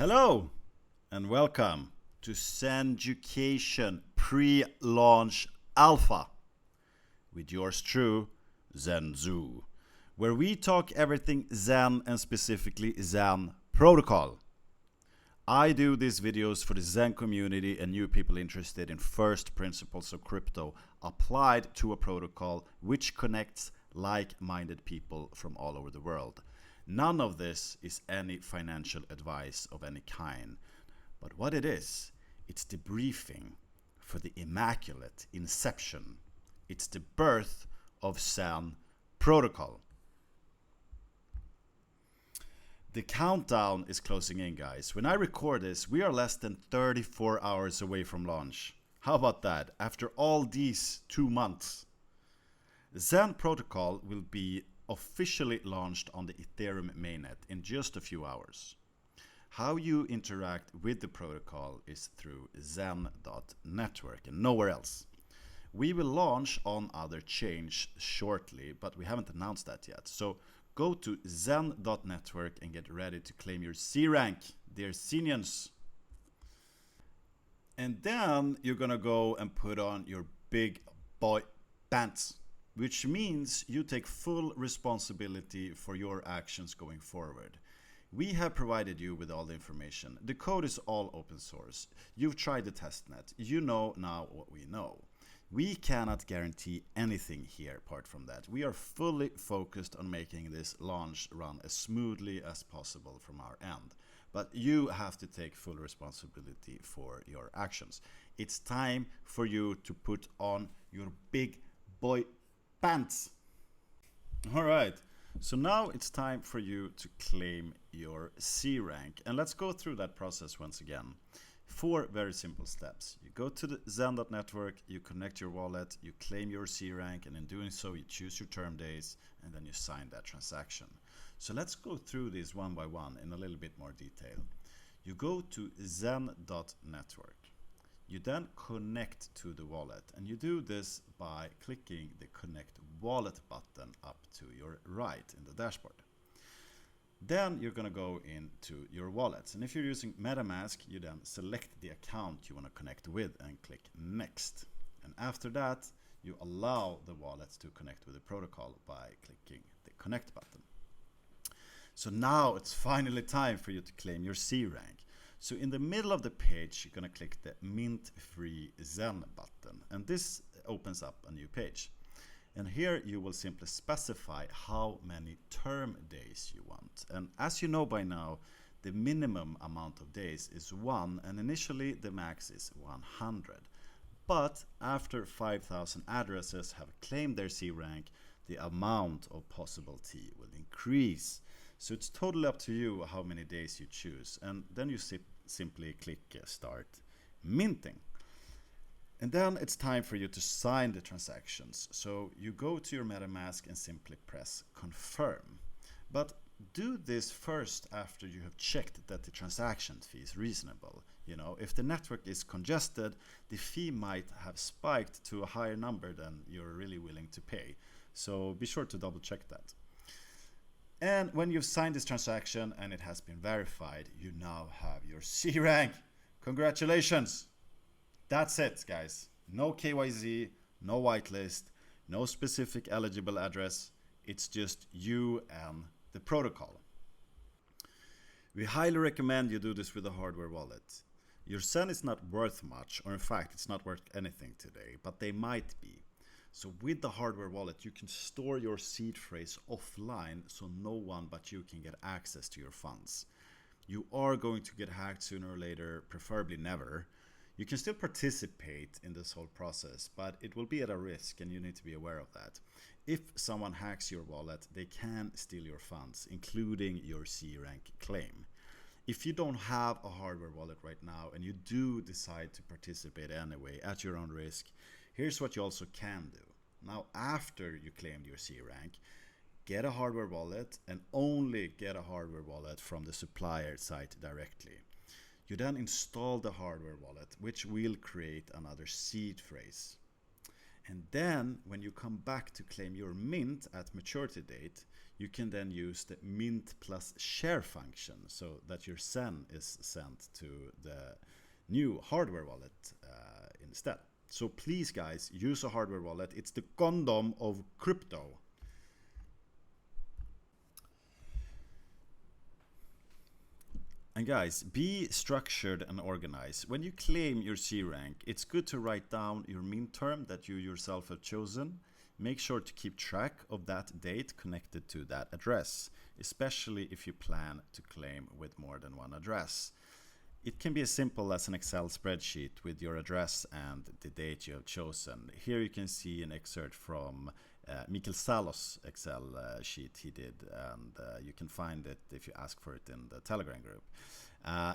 Hello and welcome to Xenducation pre-launch alpha with yours true, Zenzu, where we talk everything Zen and specifically Zen protocol. I do these videos for the Zen community and new people interested in first principles of crypto applied to a protocol which connects like-minded people from all over the world. None of this is any financial advice of any kind, but what it is, it's the briefing for the immaculate inception. It's the birth of Zen protocol. The countdown is closing in, guys. When I record this, we are less than 34 hours away from launch. How about that? After all these 2 months. Zen protocol will be officially launched on the Ethereum mainnet in just a few hours. How you interact with the protocol is through Zen.network and nowhere else. We will launch on other chains shortly, but we haven't announced that yet. So go to Zen.network and get ready to claim your C rank, dear Xenians. And then you're gonna go and put on your big boy pants, which means you take full responsibility for your actions going forward. We have provided you with all the information. The code is all open source. You've tried the testnet. You know now what we know. We cannot guarantee anything here apart from that. We are fully focused on making this launch run as smoothly as possible from our end. But you have to take full responsibility for your actions. It's time for you to put on your big boy pants. All right, so now it's time for you to claim your C rank. And let's go through that process once again. 4 very simple steps. You go to the Zen.network, you connect your wallet, you claim your C rank, and in doing so you choose your term days, and then you sign that transaction. So let's go through these one by one in a little bit more detail. You go to Zen.network. You then connect to the wallet, and you do this by clicking the Connect Wallet button up to your right in the dashboard. Then you're going to go into your wallets, and if you're using MetaMask, you then select the account you want to connect with and click Next. And after that, you allow the wallet to connect with the protocol by clicking the Connect button. So now it's finally time for you to claim your C rank. So in the middle of the page, you're going to click the Mint Free Zen button, and this opens up a new page. And here you will simply specify how many term days you want. And as you know by now, the minimum amount of days is 1, and initially the max is 100. But after 5,000 addresses have claimed their C rank, the amount of possible T will increase. So it's totally up to you how many days you choose. And then you simply click Start Minting. And then it's time for you to sign the transactions. So you go to your MetaMask and simply press Confirm. But do this first after you have checked that the transaction fee is reasonable. You know, if the network is congested, the fee might have spiked to a higher number than you're really willing to pay. So be sure to double check that. And when you've signed this transaction and it has been verified, you now have your C rank. Congratulations. That's it, guys. No KYZ, no whitelist, no specific eligible address. It's just you and the protocol. We highly recommend you do this with a hardware wallet. Your Zen is not worth much, or in fact, it's not worth anything today, but they might be. So with the hardware wallet, you can store your seed phrase offline so no one but you can get access to your funds. You are going to get hacked sooner or later, preferably never. You can still participate in this whole process, but it will be at a risk and you need to be aware of that. If someone hacks your wallet, they can steal your funds, including your C rank claim. If you don't have a hardware wallet right now and you do decide to participate anyway at your own risk, here's what you also can do. Now, after you claimed your C rank, get a hardware wallet and only get a hardware wallet from the supplier site directly. You then install the hardware wallet, which will create another seed phrase. And then when you come back to claim your mint at maturity date, you can then use the mint plus share function so that your Zen is sent to the new hardware wallet instead. So please guys, use a hardware wallet. It's the condom of crypto. And guys, be structured and organized. When you claim your C rank, it's good to write down your mint term that you yourself have chosen. Make sure to keep track of that date connected to that address, especially if you plan to claim with more than one address. It can be as simple as an Excel spreadsheet with your address and the date you have chosen. Here you can see an excerpt from Mikkel Salos Excel sheet he did, and you can find it if you ask for it in the Telegram group.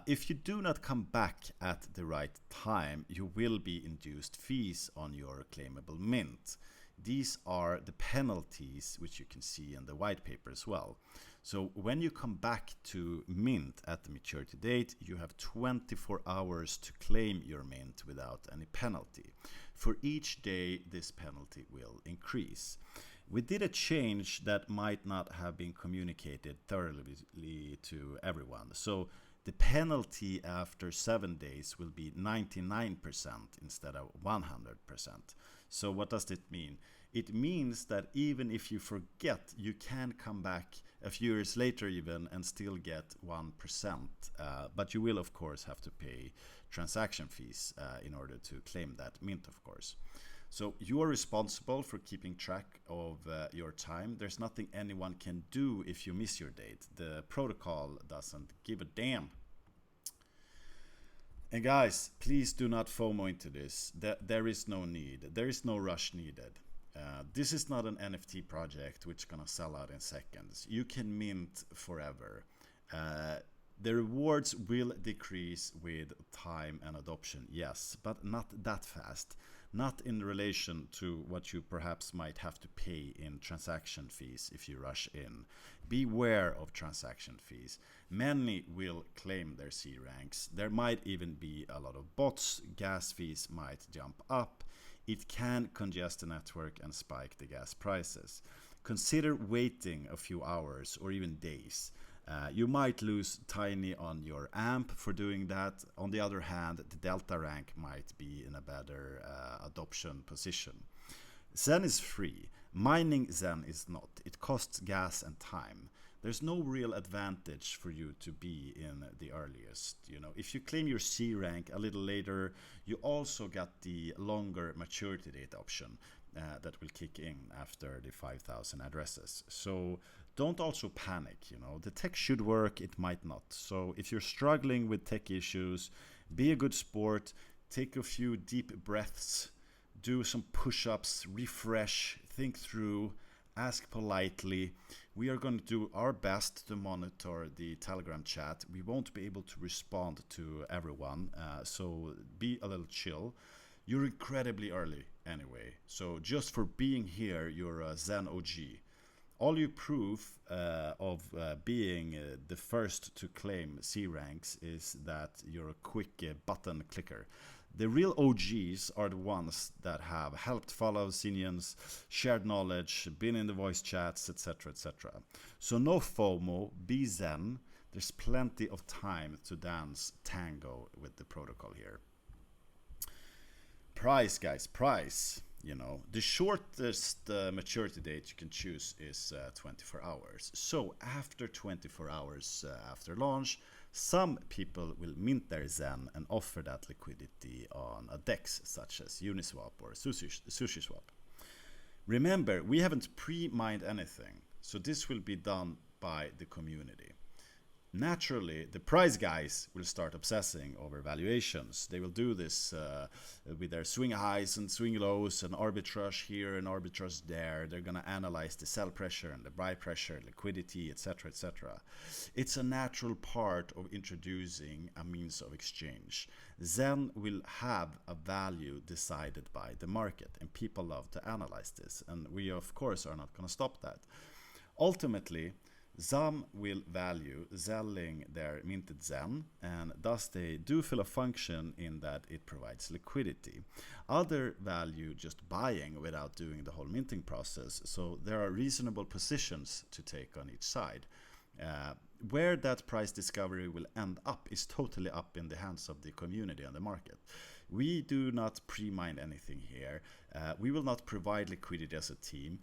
If you do not come back at the right time, you will be induced fees on your claimable mint. These are the penalties which you can see in the white paper as well. So when you come back to mint at the maturity date, you have 24 hours to claim your mint without any penalty. For each day, this penalty will increase. We did a change that might not have been communicated thoroughly to everyone. So the penalty after 7 days will be 99% instead of 100%. So what does it mean? It means that even if you forget, you can come back a few years later even and still get 1%. But you will of course have to pay transaction fees in order to claim that mint, of course. So you are responsible for keeping track of your time. There's nothing anyone can do if you miss your date. The protocol doesn't give a damn. And guys, please do not FOMO into this. There is no need. There is no rush needed. This is not an NFT project which is gonna sell out in seconds. You can mint forever. The rewards will decrease with time and adoption, yes, but not that fast. Not in relation to what you perhaps might have to pay in transaction fees if you rush in. Beware of transaction fees. Many will claim their C ranks. There might even be a lot of bots. Gas fees might jump up. It can congest the network and spike the gas prices. Consider waiting a few hours or even days. You might lose tiny on your AMP for doing that. On the other hand, the Delta rank might be in a better adoption position. Zen is free. Mining Zen is not. It costs gas and time. There's no real advantage for you to be in the earliest. You know, if you claim your C rank a little later, you also got the longer maturity date option that will kick in after the 5,000 addresses. So don't also panic, you know, the tech should work, it might not. So if you're struggling with tech issues, be a good sport, take a few deep breaths, do some push-ups, refresh, think through, ask politely. We are going to do our best to monitor the Telegram chat. We won't be able to respond to everyone, so be a little chill. You're incredibly early anyway, so just for being here, you're a Zen OG. All you proof of being the first to claim C ranks is that you're a quick button clicker. The real OGs are the ones that have helped follow Senians, shared knowledge, been in the voice chats, etc, etc. So no FOMO, be Zen. There's plenty of time to dance tango with the protocol here. Price, guys, price. You know, the shortest maturity date you can choose is 24 hours. So after 24 hours after launch, some people will mint their Zen and offer that liquidity on a DEX such as Uniswap or SushiSwap. Remember, we haven't pre-mined anything, so this will be done by the community. Naturally, the price guys will start obsessing over valuations. They will do this with their swing highs and swing lows and arbitrage here and arbitrage there. They're going to analyze the sell pressure and the buy pressure, liquidity, etc, etc. It's a natural part of introducing a means of exchange. Zen will have a value decided by the market, and people love to analyze this, and we of course are not going to stop that. Ultimately, Some will value selling their minted Zen, and thus they do fill a function in that it provides liquidity. Other value just buying without doing the whole minting process, so there are reasonable positions to take on each side. Where that price discovery will end up is totally up in the hands of the community and the market. We do not pre-mine anything here. We will not provide liquidity as a team.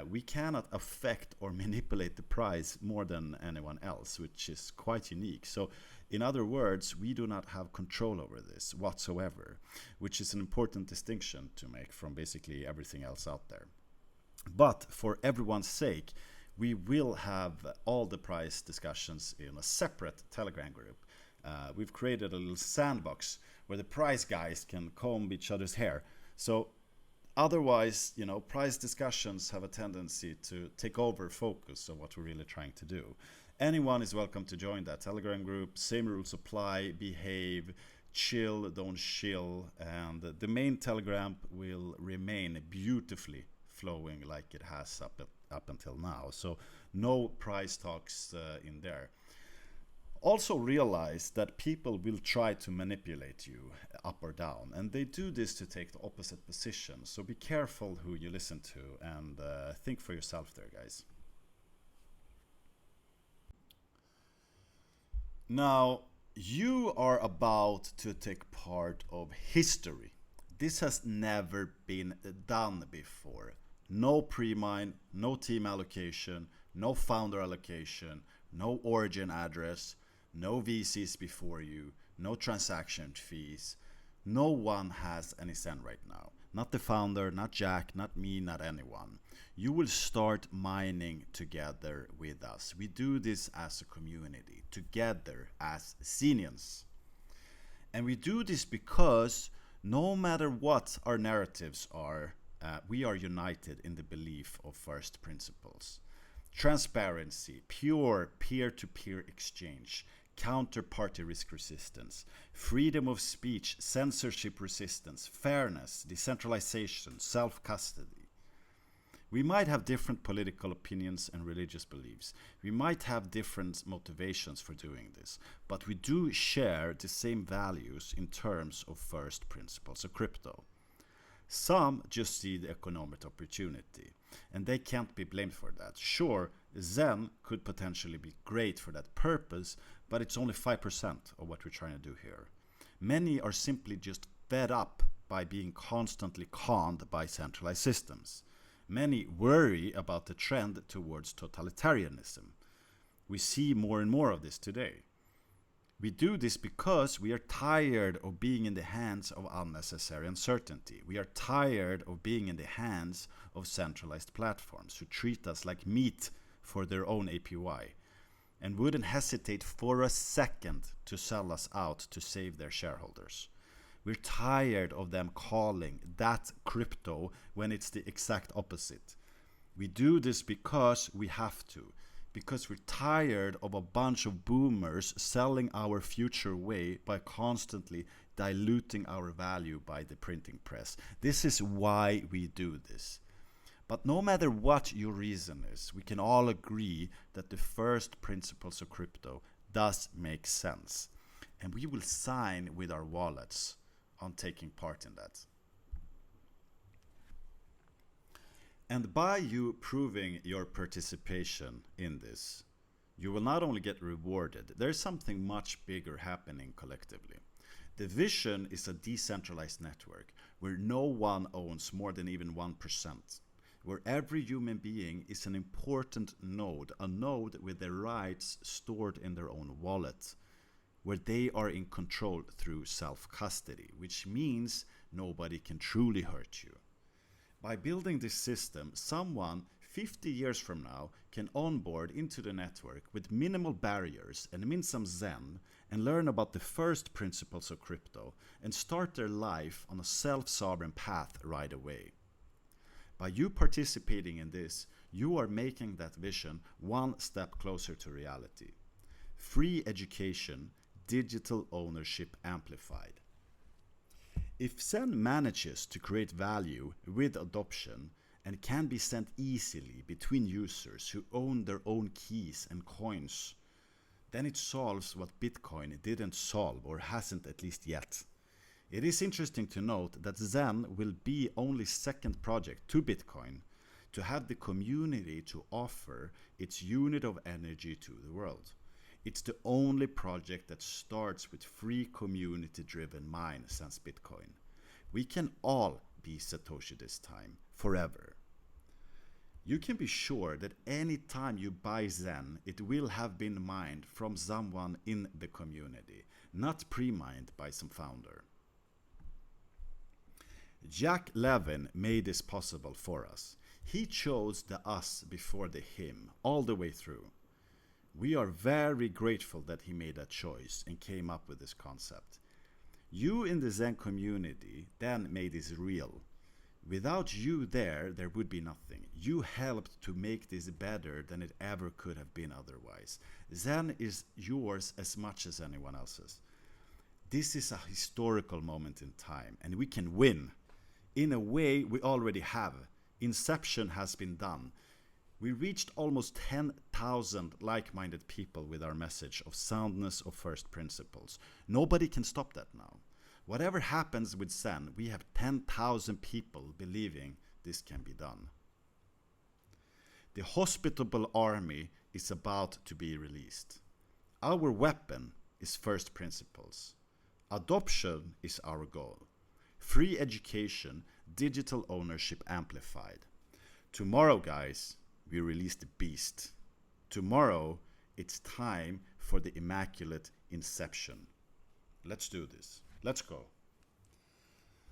We cannot affect or manipulate the price more than anyone else, which is quite unique. So in other words, we do not have control over this whatsoever, which is an important distinction to make from basically everything else out there. But for everyone's sake, we will have all the price discussions in a separate Telegram group. We've created a little sandbox where the price guys can comb each other's hair. So otherwise, price discussions have a tendency to take over focus of what we're really trying to do. Anyone is welcome to join that Telegram group. Same rules apply, behave, chill, don't shill. And the main Telegram will remain beautifully flowing like it has up until now. So no price talks in there. Also realize that people will try to manipulate you up or down, and they do this to take the opposite position. So be careful who you listen to, and think for yourself there, guys. Now, you are about to take part of history. This has never been done before. No pre-mine, no team allocation, no founder allocation, no origin address, no VCs before you, no transaction fees. No one has any Zen right now. Not the founder, not Jack, not me, not anyone. You will start mining together with us. We do this as a community, together as Xenians. And we do this because no matter what our narratives are, we are united in the belief of first principles. Transparency, pure peer-to-peer exchange, counterparty risk resistance, freedom of speech, censorship resistance, fairness, decentralization, self-custody. We might have different political opinions and religious beliefs. We might have different motivations for doing this, but we do share the same values in terms of first principles of crypto. Some just see the economic opportunity, and they can't be blamed for that. Sure, Zen could potentially be great for that purpose, but it's only 5% of what we're trying to do here. Many are simply just fed up by being constantly conned by centralized systems. Many worry about the trend towards totalitarianism. We see more and more of this today. We do this because we are tired of being in the hands of unnecessary uncertainty. We are tired of being in the hands of centralized platforms who treat us like meat for their own APY and wouldn't hesitate for a second to sell us out to save their shareholders. We're tired of them calling that crypto when it's the exact opposite. We do this because we have to. Because we're tired of a bunch of boomers selling our future away by constantly diluting our value by the printing press. This is why we do this. But no matter what your reason is, we can all agree that the first principles of crypto does make sense. And we will sign with our wallets on taking part in that. And by you proving your participation in this, you will not only get rewarded, there's something much bigger happening collectively. The vision is a decentralized network where no one owns more than even 1%, where every human being is an important node, a node with their rights stored in their own wallet, where they are in control through self-custody, which means nobody can truly hurt you. By building this system, someone 50 years from now can onboard into the network with minimal barriers and mint some Zen and learn about the first principles of crypto and start their life on a self-sovereign path right away. By you participating in this, you are making that vision one step closer to reality. Free education, digital ownership amplified. If Zen manages to create value with adoption and can be sent easily between users who own their own keys and coins, then it solves what Bitcoin didn't solve, or hasn't at least yet. It is interesting to note that Zen will be only second project to Bitcoin to have the community to offer its unit of energy to the world. It's the only project that starts with free community-driven mine since Bitcoin. We can all be Satoshi this time, forever. You can be sure that any time you buy Zen, it will have been mined from someone in the community, not pre-mined by some founder. Jack Levin made this possible for us. He chose the us before the him all the way through. We are very grateful that he made that choice and came up with this concept. You in the Zen community then made this real. Without you there would be nothing. You helped to make this better than it ever could have been otherwise. Zen is yours as much as anyone else's. This is a historical moment in time, and we can win. In a way, we already have. Inception has been done. We reached almost 10,000 like-minded people with our message of soundness of first principles. Nobody can stop that now. Whatever happens with Zen, we have 10,000 people believing this can be done. The hospitable army is about to be released. Our weapon is first principles. Adoption is our goal. Free education, digital ownership amplified. Tomorrow, guys, we release the beast. Tomorrow, it's time for the immaculate inception. Let's do this. Let's go.